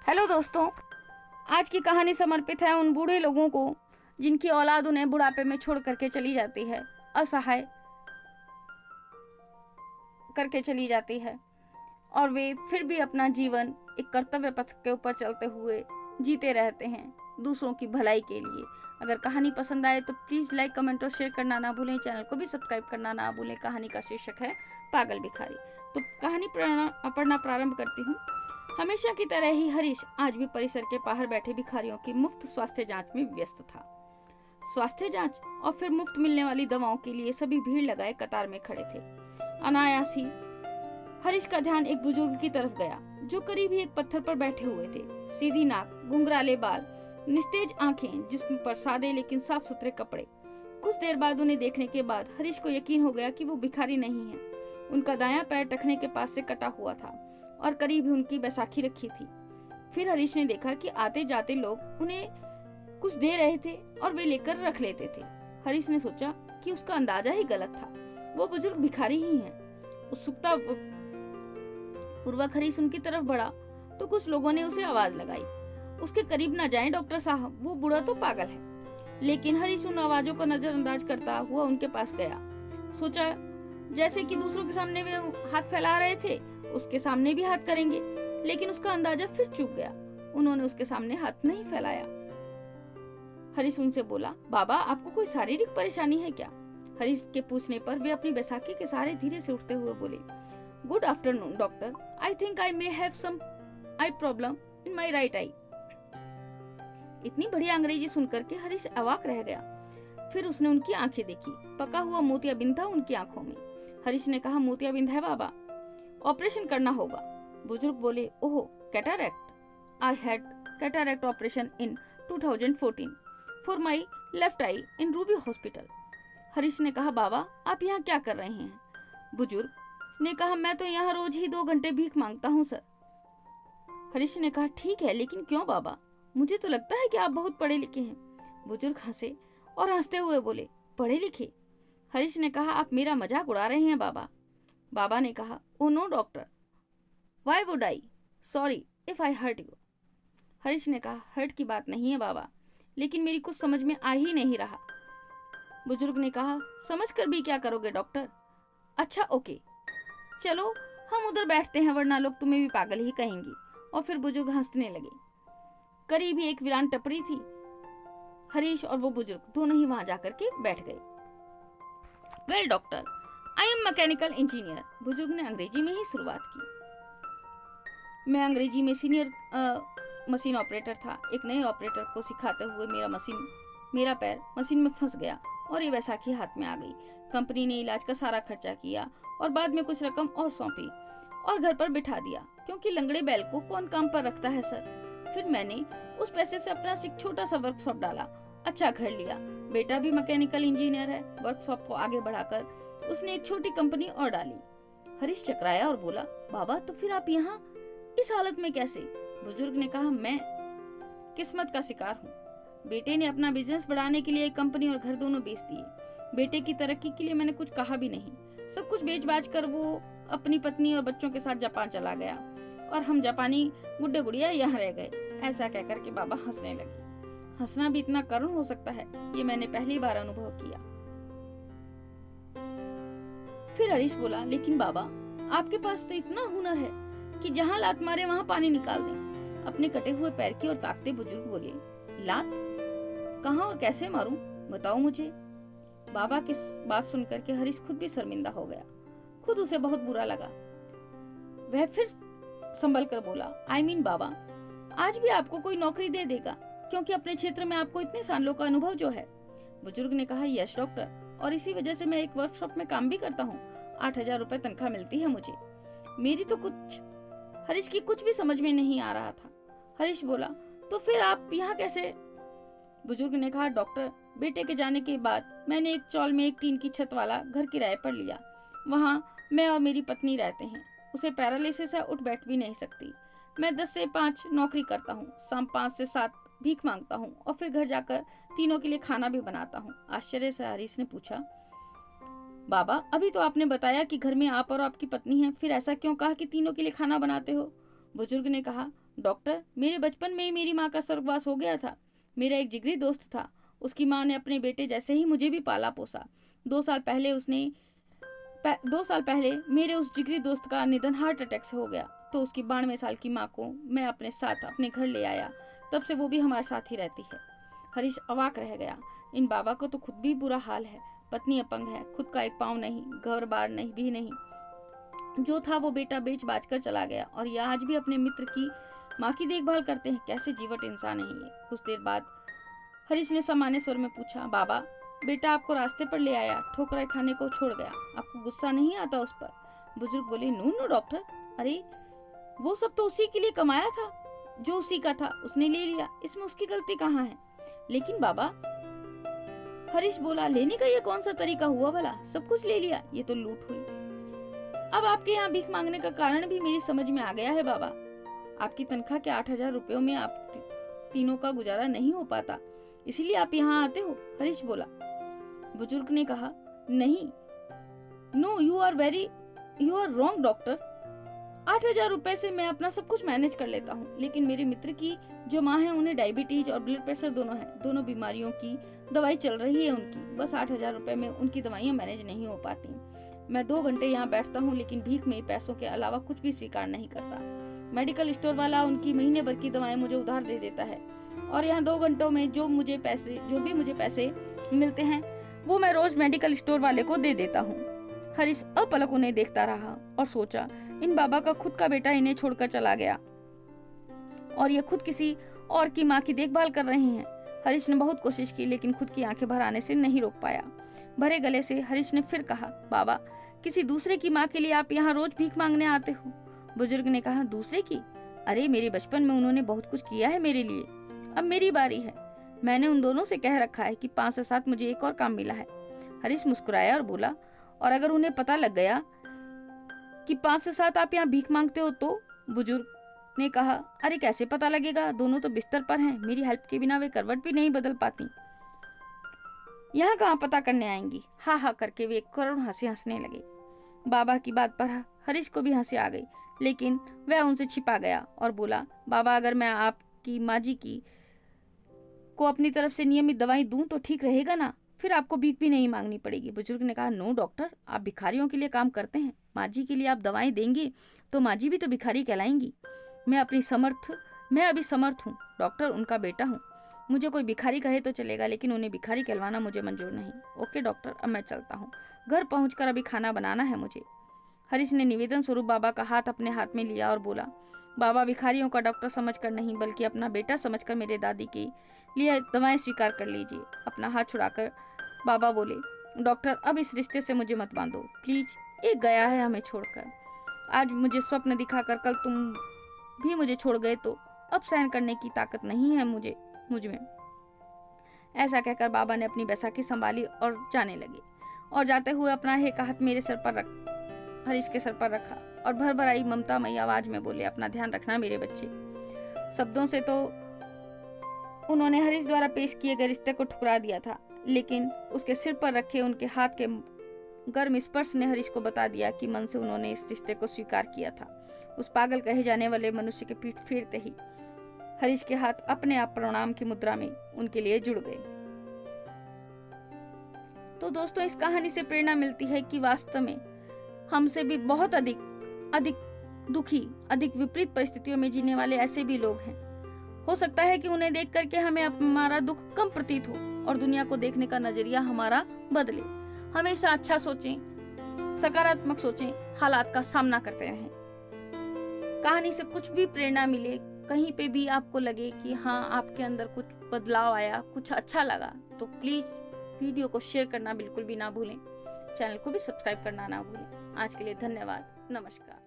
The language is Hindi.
हेलो दोस्तों, आज की कहानी समर्पित है उन बूढ़े लोगों को जिनकी औलाद उन्हें बुढ़ापे में छोड़ करके चली जाती है, असहाय करके चली जाती है और वे फिर भी अपना जीवन एक कर्तव्य पथ के ऊपर चलते हुए जीते रहते हैं दूसरों की भलाई के लिए। अगर कहानी पसंद आए तो प्लीज लाइक, कमेंट और शेयर करना ना भूलें। चैनल को भी सब्सक्राइब करना ना भूलें। कहानी का शीर्षक है पागल भिखारी। तो कहानी पढ़ना प्रारंभ करती हूँ। हमेशा की तरह ही हरीश आज भी परिसर के बाहर बैठे भिखारियों की मुफ्त स्वास्थ्य जांच में व्यस्त था। स्वास्थ्य जांच और फिर मुफ्त मिलने वाली दवाओं के लिए सभी भीड़ लगाए कतार में खड़े थे। अनायास ही हरीश का ध्यान एक बुजुर्ग की तरफ गया जो करीब ही एक पत्थर पर बैठे हुए थे। सीधी नाक, घुंघराले बाल, निस्तेज आंखें, जिस्म पर सादे लेकिन साफ सुथरे कपड़े। कुछ देर बाद उन्हें देखने के बाद हरीश को यकीन हो गया कि वो भिखारी नहीं है। उनका दायां पैर टखने के पास से कटा हुआ था और करीब ही उनकी बैसाखी रखी थी। फिर हरीश ने देखा कि आते जाते लोग उन्हें कुछ दे रहे थे और वे लेकर रख लेते थे। हरीश ने सोचा कि उसका अंदाजा ही गलत था, वो बुजुर्ग भिखारी ही हैं। उत्सुकता पूर्वक हरीश उनकी तरफ बढ़ा तो कुछ लोगों ने उसे आवाज लगाई, उसके करीब न जाएं डॉक्टर साहब, वो बूढ़ा तो पागल है। लेकिन हरीश उन आवाजों को नजरअंदाज करता हुआ उनके पास गया। सोचा जैसे कि दूसरों के सामने वे हाथ फैला रहे थे, उसके सामने भी हाथ करेंगे, लेकिन उसका अंदाजा फिर चूक गया। उन्होंने उसके सामने हाथ नहीं फैलाया। हरीश उनसे बोला, बाबा आपको कोई शारीरिक परेशानी है क्या? हरीश के पूछने पर वे अपनी बैसाखी के सहारे धीरे से उठते हुए बोले, good afternoon doctor, I think I may have some eye problem in my right eye. इतनी बढ़िया अंग्रेजी सुनकर के हरीश अवाक रह गया। फिर उसने उनकी आंखें देखी। पका हुआ मोतियाबिंद था उनकी आंखों में। हरीश ने कहा, मोतियाबिंद है बाबा, ऑपरेशन करना होगा। बुजुर्ग बोले, oh cataract, I had cataract operation in 2014 for my left eye in Ruby hospital. Harish ने कहा, बाबा आप यहाँ क्या कर रहे हैं? बुजुर्ग ने कहा, मैं तो यहाँ रोज ही 2 घंटे भीख मांगता हूँ सर। हरीश ने कहा, ठीक है, लेकिन क्यों बाबा? मुझे तो लगता है कि आप बहुत पढ़े लिखे हैं। बुजुर्ग हंसे और हंसते हुए बोले, पढ़े लिखे? हरीश ने कहा, आप मेरा मजाक उड़ा रहे हैं बाबा। बाबा ने कहा, oh no doctor, why would I, sorry if I hurt you. Harish ने कहा, हर्ट की बात नहीं है बाबा, लेकिन मेरी कुछ समझ में आ ही नहीं रहा। बुजुर्ग ने कहा, समझ कर भी क्या करोगे डॉक्टर? अच्छा ओके, चलो हम उधर बैठते हैं, वरना लोग तुम्हें भी पागल ही कहेंगे। और फिर बुजुर्ग हंसने लगे। करीब ही एक वीरान टपरी थी। हरीश और वो बुजुर्ग दोनों ही वहां जाकर के बैठ गए। Well doctor, I am mechanical engineer. बुजुर्ग ने अंग्रेजी में ही शुरुआत की। मैं अंग्रेजी में सीनियर मशीन ऑपरेटर था। एक नए ऑपरेटर को सिखाते हुए मेरा पैर मशीन में फंस गया और ये बैसाखी हाथ में आ गई। कंपनी ने इलाज का सारा खर्चा किया और बाद में कुछ रकम और सौंपी और घर पर बिठा दिया, क्योंकि लंगड़े बैल को कौन काम पर रखता है सर। फिर मैंने उस पैसे से अपना एक छोटा सा वर्कशॉप डाला, अच्छा घर लिया। बेटा भी मैकेनिकल इंजीनियर है। वर्कशॉप को आगे बढ़ाकर उसने एक छोटी कंपनी और डाली। हरीश चकराया और बोला, बाबा तो फिर आप यहाँ इस हालत में कैसे? बुजुर्ग ने कहा, मैं किस्मत का शिकार हूँ। बेटे ने अपना बिजनेस बढ़ाने के लिए एक कंपनी और घर दोनों बेच दिए। बेटे की तरक्की के लिए मैंने कुछ कहा भी नहीं। सब कुछ बेच बाच कर वो अपनी पत्नी और बच्चों के साथ जापान चला गया और हम जापानी गुड्डे गुड़िया यहाँ रह गए। ऐसा कहकर के बाबा हंसने लगे। हंसना भी इतना करुण हो सकता है, ये मैंने पहली बार अनुभव किया। फिर हरीश बोला, लेकिन बाबा आपके पास तो इतना हुनर है कि जहाँ लात मारे वहाँ पानी निकाल दें। अपने कटे हुए पैर की ओर ताकते बुजुर्ग बोले, लात कहाँ और कैसे मारूं, बताओ मुझे। बाबा की बात सुनकर के हरीश खुद भी शर्मिंदा हो गया। खुद उसे बहुत बुरा लगा। वह फिर संभल कर बोला, आई मीन बाबा, आज भी आपको कोई नौकरी दे देगा, क्योंकि अपने क्षेत्र में आपको इतने सालों का अनुभव जो है। बुजुर्ग ने कहा, यस डॉक्टर, और इसी वजह से मैं एक वर्कशॉप में काम भी करता हूँ। 8,000 रुपए तनख्वाह मिलती है मुझे। मेरी तो हरीश की कुछ भी समझ में नहीं आ रहा था। हरीश बोला, तो फिर आप यहाँ कैसे? बुजुर्ग ने कहा, डॉक्टर, बेटे के जाने के बाद मैंने एक चौल में एक टीन की छत वाला घर किराए पर लिया। वहाँ मैं और मेरी पत्नी रहते हैं। उसे पैरालिसिस है, उठ बैठ भी नहीं सकती। मैं 10 से 5 नौकरी करता हूँ, शाम 5 से 7 भीख मांगता हूँ और फिर घर जाकर तीनों के लिए खाना भी बनाता हूँ। आश्चर्य से हरीश ने पूछा, बाबा अभी तो आपने बताया कि घर में आप और आपकी पत्नी हैं, फिर ऐसा क्यों कहा कि तीनों के लिए खाना बनाते हो? बुजुर्ग ने कहा, डॉक्टर, मेरे बचपन में ही मेरी माँ का स्वर्गवास हो गया था। मेरा एक जिगरी दोस्त था, उसकी माँ ने अपने बेटे जैसे ही मुझे भी पाला पोसा। 2 साल पहले मेरे उस जिगरी दोस्त का निधन हार्ट अटैक से हो गया, तो उसकी 92 साल की माँ को मैं अपने साथ अपने घर ले आया। तब से वो भी हमारे साथ ही रहती है। हरीश अवाक रह गया। इन बाबा को तो खुद भी बुरा हाल है, पत्नी अपंग है, खुद का एक पाँव नहीं, घर बार नहीं भी नहीं। जो था वो बेटा बेच बाच कर चला गया और ये आज भी अपने मित्र की माँ की देखभाल करते हैं। कैसे जीवट इंसान है ये। कुछ देर बाद हरीश ने सामान्य स्वर में पूछा, बाबा, बेटा आपको रास्ते पर ले आया, ठोकरें खाने को छोड़ गया, आपको गुस्सा नहीं आता उस पर? बुजुर्ग बोले, नो नो डॉक्टर, अरे वो सब तो उसी के लिए कमाया था, जो उसी का था उसने ले लिया, इसमें उसकी गलती कहाँ है? लेकिन बाबा, हरीश बोला, लेने का ये कौन सा तरीका हुआ भला? सब कुछ ले लिया, ये तो लूट हुई। अब आपके यहाँ भीख मांगने का कारण भी मेरी समझ में आ गया है बाबा। आपकी तनख्वाह के 8,000 रुपयों में आप तीनों का गुजारा नहीं हो पाता, इसलिए आप यहाँ आते हो, हरीश बोला। बुजुर्ग ने कहा, नहीं, no, you are wrong doctor. 8,000 रुपए से मैं अपना सब कुछ मैनेज कर लेता हूँ, लेकिन मेरे मित्र की जो माँ है उन्हें डायबिटीज और ब्लड प्रेशर दोनों है, दोनों बीमारियों की दवाई चल रही है उनकी। बस 8,000 रुपए में उनकी दवाइयाँ मैनेज नहीं हो पाती। मैं 2 घंटे यहाँ बैठता हूँ, लेकिन भीख में पैसों के अलावा कुछ भी स्वीकार नहीं करता। मेडिकल स्टोर वाला उनकी महीने भर की दवाएं मुझे उधार दे देता है और यहाँ 2 घंटों में जो भी मुझे पैसे मिलते हैं वो मैं रोज मेडिकल स्टोर वाले को दे देता हूँ। हरीश अपलक उन्हें देखता रहा और सोचा, इन बाबा का खुद का बेटा इन्हें छोड़कर चला गया और ये खुद किसी और की माँ की देखभाल कर रहे हैं। हरीश ने बहुत कोशिश की, लेकिन खुद की आंखें भर आने से नहीं रोक पाया। भरे गले से हरीश ने फिर कहा, बाबा, किसी दूसरे की माँ के लिए आप यहाँ रोज भीख मांगने आते हो? बुजुर्ग ने कहा, दूसरे की? अरे मेरे बचपन में उन्होंने बहुत कुछ किया है मेरे लिए, अब मेरी बारी है। मैंने उन दोनों से कह रखा है कि 5 से 7 मुझे एक और काम मिला है। हरीश मुस्कुराया और बोला, और अगर उन्हें पता लग गया कि 5 से 7 आप यहाँ भीख मांगते हो तो? बुजुर्ग ने कहा, अरे कैसे पता लगेगा, दोनों तो बिस्तर पर हैं, मेरी हेल्प के बिना वे करवट भी नहीं बदल पाती। यहाँ कहाँ पता करने आएंगी? हा हा करके वे करुण हंसी हंसने लगे। बाबा की बात पर हरीश को भी हंसी आ गई, लेकिन वह उनसे छिपा गया और बोला, बाबा, अगर मैं आपकी माँ जी को अपनी तरफ से नियमित दवाई दूं तो ठीक रहेगा ना? फिर आपको भीख भी नहीं मांगनी पड़ेगी। बुजुर्ग ने कहा, नो डॉक्टर, आप भिखारियों के लिए काम करते हैं, माँ जी के लिए आप दवाएं देंगे तो माँ जी भी तो भिखारी कहलाएंगी। मैं अभी समर्थ हूँ, डॉक्टर उनका बेटा हूँ। मुझे कोई भिखारी कहे तो चलेगा, लेकिन उन्हें भिखारी कहलवाना मुझे मंजूर नहीं। ओके डॉक्टर, अब मैं चलता हूँ, घर पहुंचकर अभी खाना बनाना है मुझे। हरीश ने निवेदन स्वरूप बाबा का हाथ अपने हाथ में लिया और बोला, बाबा, भिखारियों का डॉक्टर समझकर नहीं बल्कि अपना बेटा समझकर मेरे दादी के लिए दवाएं स्वीकार कर लीजिए। अपना हाथ छुड़ाकर बाबा बोले, डॉक्टर, अब इस रिश्ते से मुझे मत बांधो प्लीज, एक गया है हमें छोड़कर। आज मुझे स्वप्न दिखाकर कल तुम भी मुझे छोड़ गए तो अब सहन करने की ताकत नहीं है मुझ में। ऐसा कहकर बाबा ने अपनी बैसाखी संभाली और जाने लगे, और जाते हुए अपना एक हाथ मेरे सर पर हरीश के सर पर रखा और भरभराई ममतामयी आवाज में बोले, अपना ध्यान रखना मेरे बच्चे। शब्दों से तो उन्होंने हरीश द्वारा पेश किए गए रिश्ते को ठुकरा दिया था, लेकिन उसके सिर पर रखे उनके हाथ के गर्म स्पर्श ने हरीश को बता दिया कि मन से उन्होंने इस रिश्ते को स्वीकार किया था। उस पागल कहे जाने वाले मनुष्य के पीठ फेरते ही हरीश के हाथ अपने आप प्रणाम की मुद्रा में उनके लिए जुड़ गए। तो दोस्तों, इस कहानी से प्रेरणा मिलती है कि वास्तव में हमसे भी बहुत अधिक दुखी, अधिक विपरीत परिस्थितियों में जीने वाले ऐसे भी लोग हैं। हो सकता है कि उन्हें देख करके हमें हमारा दुख कम प्रतीत हो और दुनिया को देखने का नजरिया हमारा बदले। हमेशा अच्छा सोचें, सकारात्मक सोचें, हालात का सामना करते रहें। कहानी से कुछ भी प्रेरणा मिले, कहीं पे भी आपको लगे कि हाँ, आपके अंदर कुछ बदलाव आया, कुछ अच्छा लगा, तो प्लीज वीडियो को शेयर करना बिल्कुल भी ना भूलें। चैनल को भी सब्सक्राइब करना ना भूलें। आज के लिए धन्यवाद, नमस्कार।